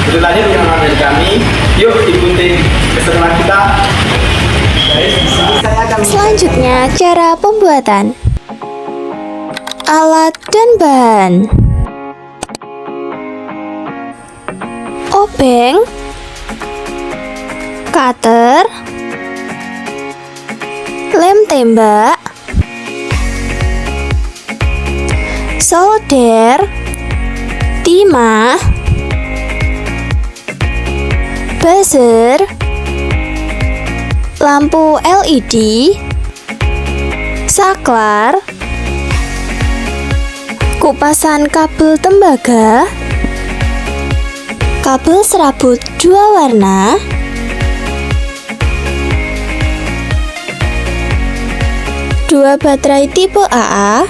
Itu tadi perkenalan dari kami. Yuk ikutin keseruan kita. Guys, di sini saya akan Selanjutnya, cara pembuatan. Alat dan bahan. Obeng, cutter, lem tembak, solder, timah, buzzer, lampu LED, saklar, kupasan kabel tembaga, kabel serabut 2 warna, dua baterai tipe AA,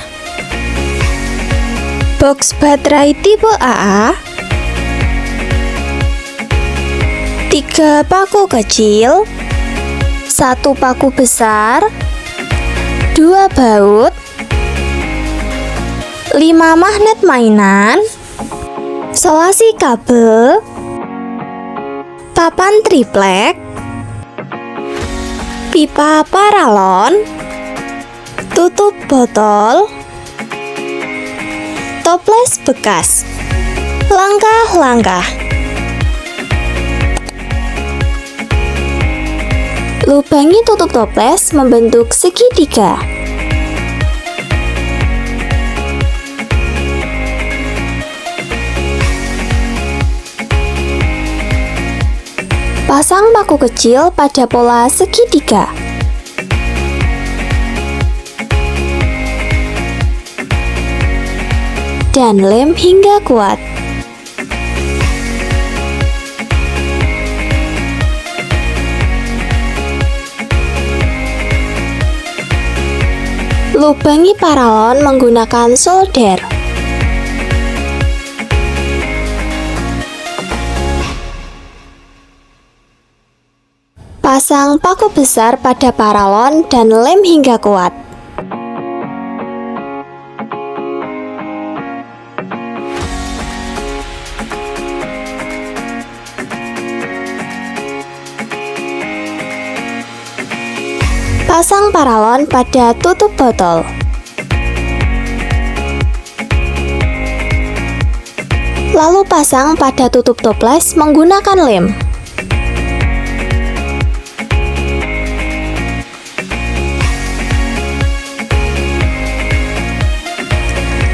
box baterai tipe AA, 3 paku kecil, 1 paku besar, 2 baut, 5 magnet mainan, selasi kabel, papan triplek, pipa paralon, tutup botol, toples bekas. Langkah-langkah. Lubangi tutup toples membentuk segitiga. Pasang paku kecil pada pola segitiga. Dan lem hingga kuat. Lubangi paralon menggunakan solder. Pasang paku besar pada paralon dan lem hingga kuat. Pasang paralon pada tutup botol. Lalu pasang pada tutup toples menggunakan lem.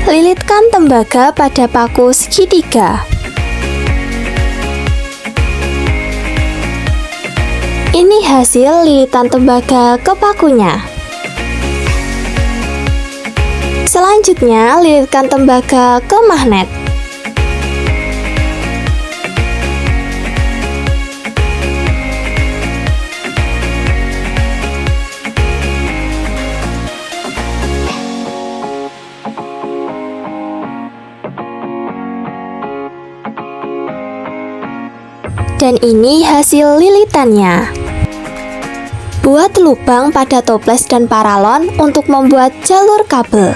Lilitkan tembaga pada paku segitiga. Ini hasil lilitan tembaga ke pakunya. Selanjutnya, lilitkan tembaga ke magnet. Dan ini hasil lilitannya. Buat lubang pada toples dan paralon untuk membuat jalur kabel.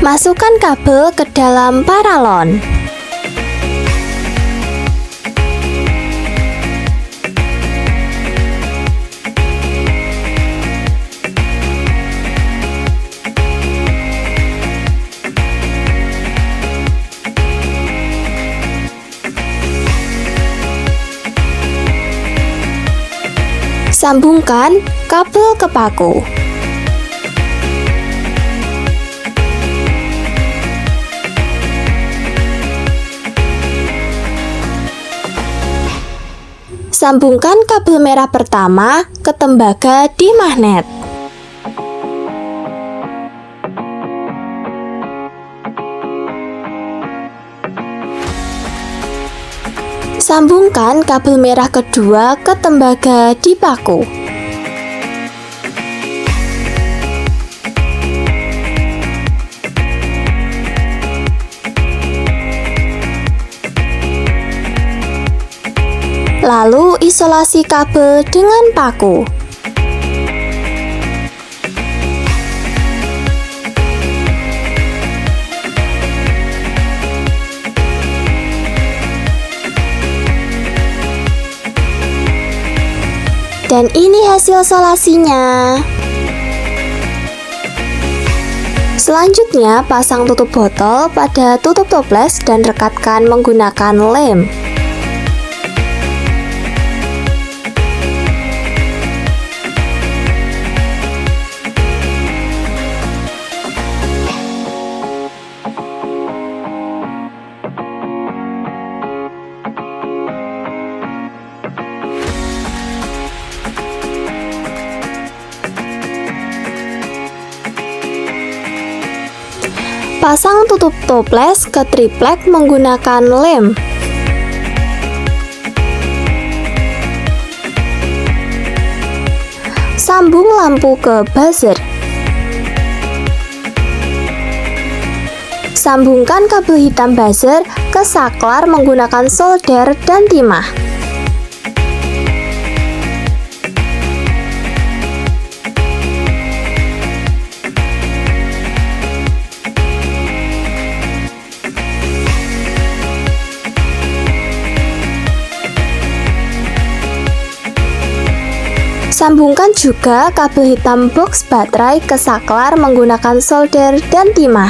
Masukkan kabel ke dalam paralon. Sambungkan kabel ke paku. Sambungkan kabel merah pertama ke tembaga di magnet. Sambungkan kabel merah kedua ke tembaga di paku. Lalu isolasi kabel dengan paku. Dan ini hasil isolasinya. Selanjutnya, pasang tutup botol pada tutup toples dan rekatkan menggunakan lem. Pasang tutup toples ke triplek menggunakan lem. Sambung lampu ke buzzer. Sambungkan kabel hitam buzzer ke saklar menggunakan solder dan timah. Sambungkan juga kabel hitam box baterai ke saklar menggunakan solder dan timah.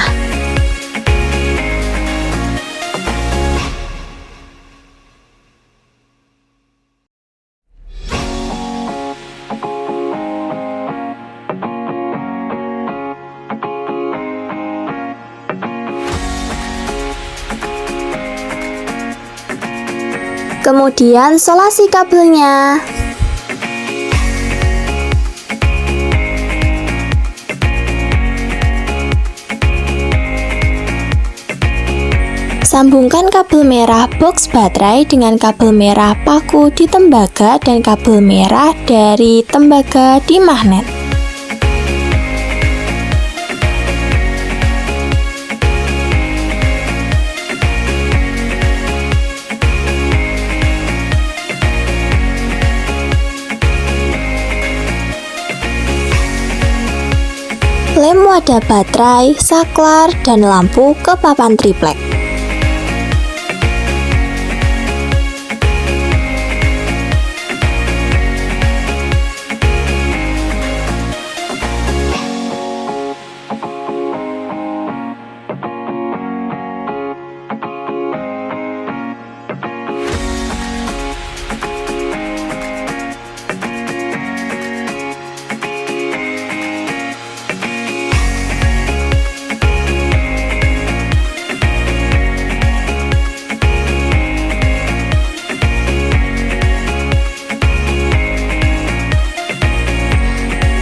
Kemudian isolasi kabelnya. Sambungkan kabel merah box baterai dengan kabel merah paku di tembaga dan kabel merah dari tembaga di magnet. Lem wadah baterai, saklar, dan lampu ke papan triplek.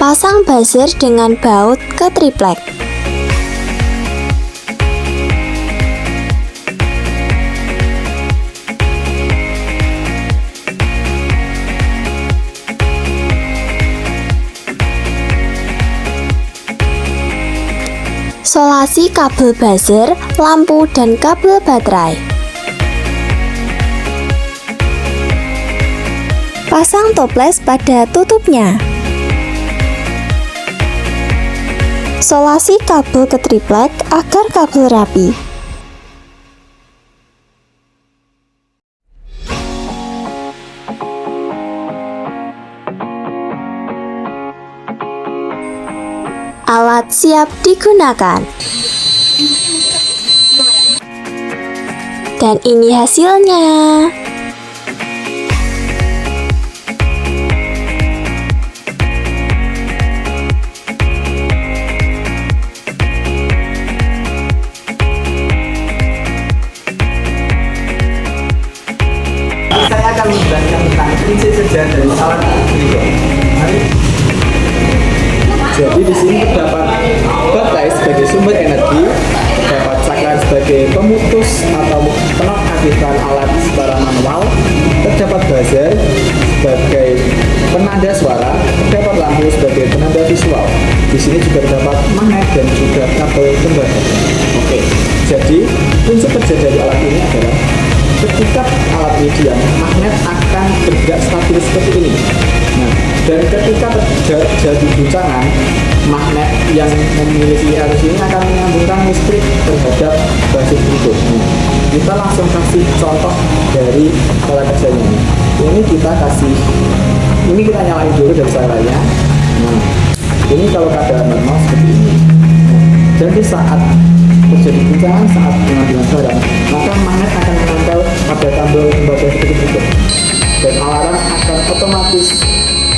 Pasang buzzer dengan baut ke triplek. Isolasi kabel buzzer, lampu, dan kabel baterai. Pasang toples pada tutupnya. Isolasi kabel ke triplek agar kabel rapi. Alat siap digunakan. Dan ini hasilnya. Saya akan menjelaskan tentang prinsip kerja dari alat berikut. Jadi di sini terdapat baterai sebagai sumber energi, terdapat saklar sebagai pemutus atau penonaktifan alat secara manual, terdapat buzzer sebagai penanda suara, terdapat lampu sebagai penanda visual. Di sini juga terdapat magnet dan juga kabel tembaga. Oke, jadi prinsip kerja dari alat ini adalah ketika alat medium, magnet akan akan bergerak stabil seperti ini. Nah, dan ketika terjadi guncangan, magnet yang memiliki arus ini akan menyambungkan listrik terhadap basis berikut. Kita langsung kasih contoh dari cara kerjanya. Ini kita kasih, ini kita nyalain dulu dari caranya. Nah, ini kalau keadaan normal seperti ini. Jadi saat terjadi guncangan, saat pengambilan barang, maka magnet akan menempel pada kabel tembaga seperti itu, dan alarm akan otomatis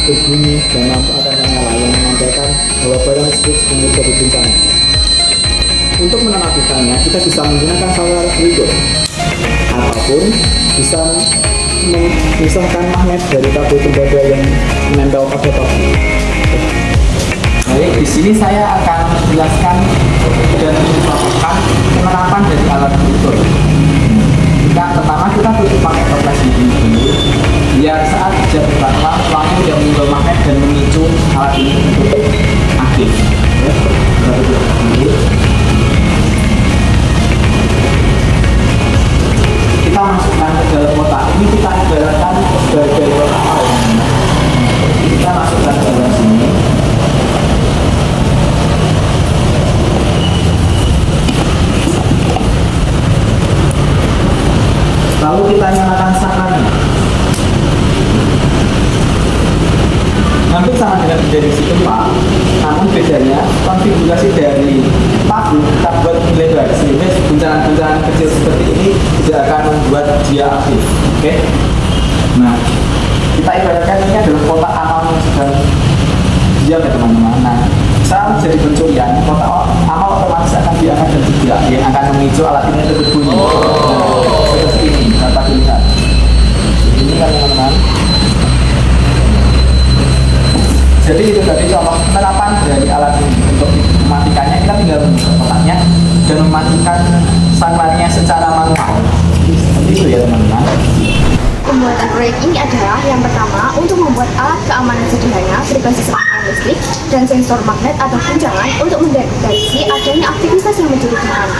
berbunyi dan lampu akan menyala yang menandakan bahwa barang tersebut sedang terjadi guncangan. Untuk menonaktifkannya, kita bisa menggunakan cara berikut, ataupun bisa memisahkan magnet dari kabel tembaga yang menempel pada kabel. Baik, di sini saya akan menjelaskan dan mencontohkan penerapan dari alat ukur. Pertama kita tutup pakai toples ini dulu, biar saat jam berlalu pelangi sudah menimbul magnet dan memicu alat ini untuk aktif. Kita tutup dulu. Kita masukkan ke dalam kotak. Ini kita ibaratkan sebagai kotak awal. Kita masukkan ke dalam sini. Lalu kita nyalakan saklarnya. Hampir sama dengan prediksi gempa, namun bedanya konfigurasi dari paku kita buat lebar sehingga guncangan-guncangan kecil seperti ini tidak akan membuat dia aktif. Oke? Nah, kita ibaratkan ini adalah kotak amal yang sedang diam ya teman-teman. Nah, saat terjadi pencurian, kotak amal otomatis akan diangkat dan tidak, yang akan memicu alat ini untuk berbunyi. Seperti ini, dapat dilihat. Ini kan teman-teman. Jadi itu tadi contoh penerapan dari alat ini. Untuk mematikannya kita tinggal membuka kotaknya dan mematikan saklarnya secara manual. Seperti itu ya teman-teman. Pembuatan proyek ini adalah yang pertama untuk membuat alat keamanan sederhana berbasis rangkaian listrik dan sensor magnet atau guncangan untuk mendeteksi adanya aktivitas yang mencurigakan.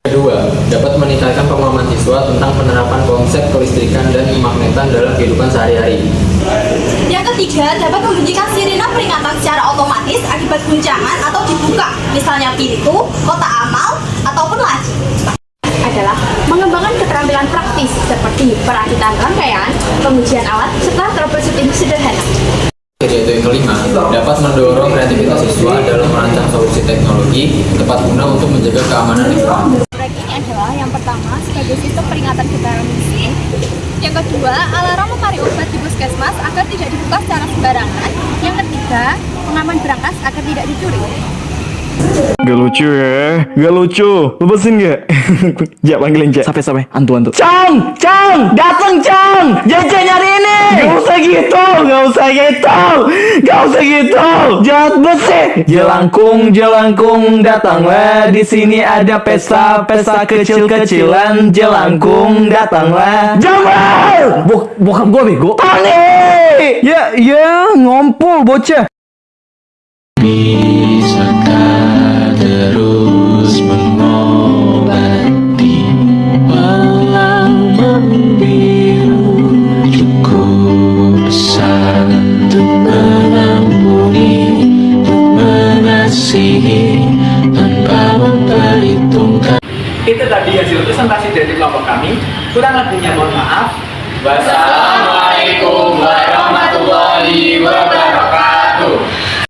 Kedua, dapat meningkatkan pemahaman siswa tentang penerapan konsep kelistrikan dan kemagnetan dalam kehidupan sehari-hari. Yang ketiga, dapat membunyikan sirine peringatan secara otomatis akibat guncangan atau dibuka, misalnya pintu, kotak amal, ataupun laci. Adalah mengembangkan keterampilan praktis seperti perakitan rangkaian, pengujian alat, serta troubleshooting sederhana. Yaitu yang kelima, dapat mendorong kreativitas siswa dalam merancang solusi teknologi tepat guna untuk menjaga keamanan lingkungan. Proyek ini adalah yang pertama sebagai sistem peringatan getaran mesin, yang kedua alarm memari obat di puskesmas agar tidak dibuka secara sembarangan, yang ketiga pengaman berangkas agar tidak dicuri. Gak lucu ya, gak lucu. Lepasin gak? Jak panggilin Jak. Sampai antu. Cang, dateng Cang. JJ nyari ini. Gak usah gitu. Jahat besi. Jelangkung, datanglah. Di sini ada pesta kecil-kecilan. Jelangkung, datanglah. Jamal. Bokap gua bego. Tani. Ya, ngompol bocah. Bisakah terus mengobati walau membiru cukup besar untuk mengampuni, untuk mengasihi tanpa memperhitungkan. Itu tadi hasil presentasi dari kelompok kami. Kurang lebihnya mohon maaf. Wassalamualaikum warahmatullahi wabarakatuh.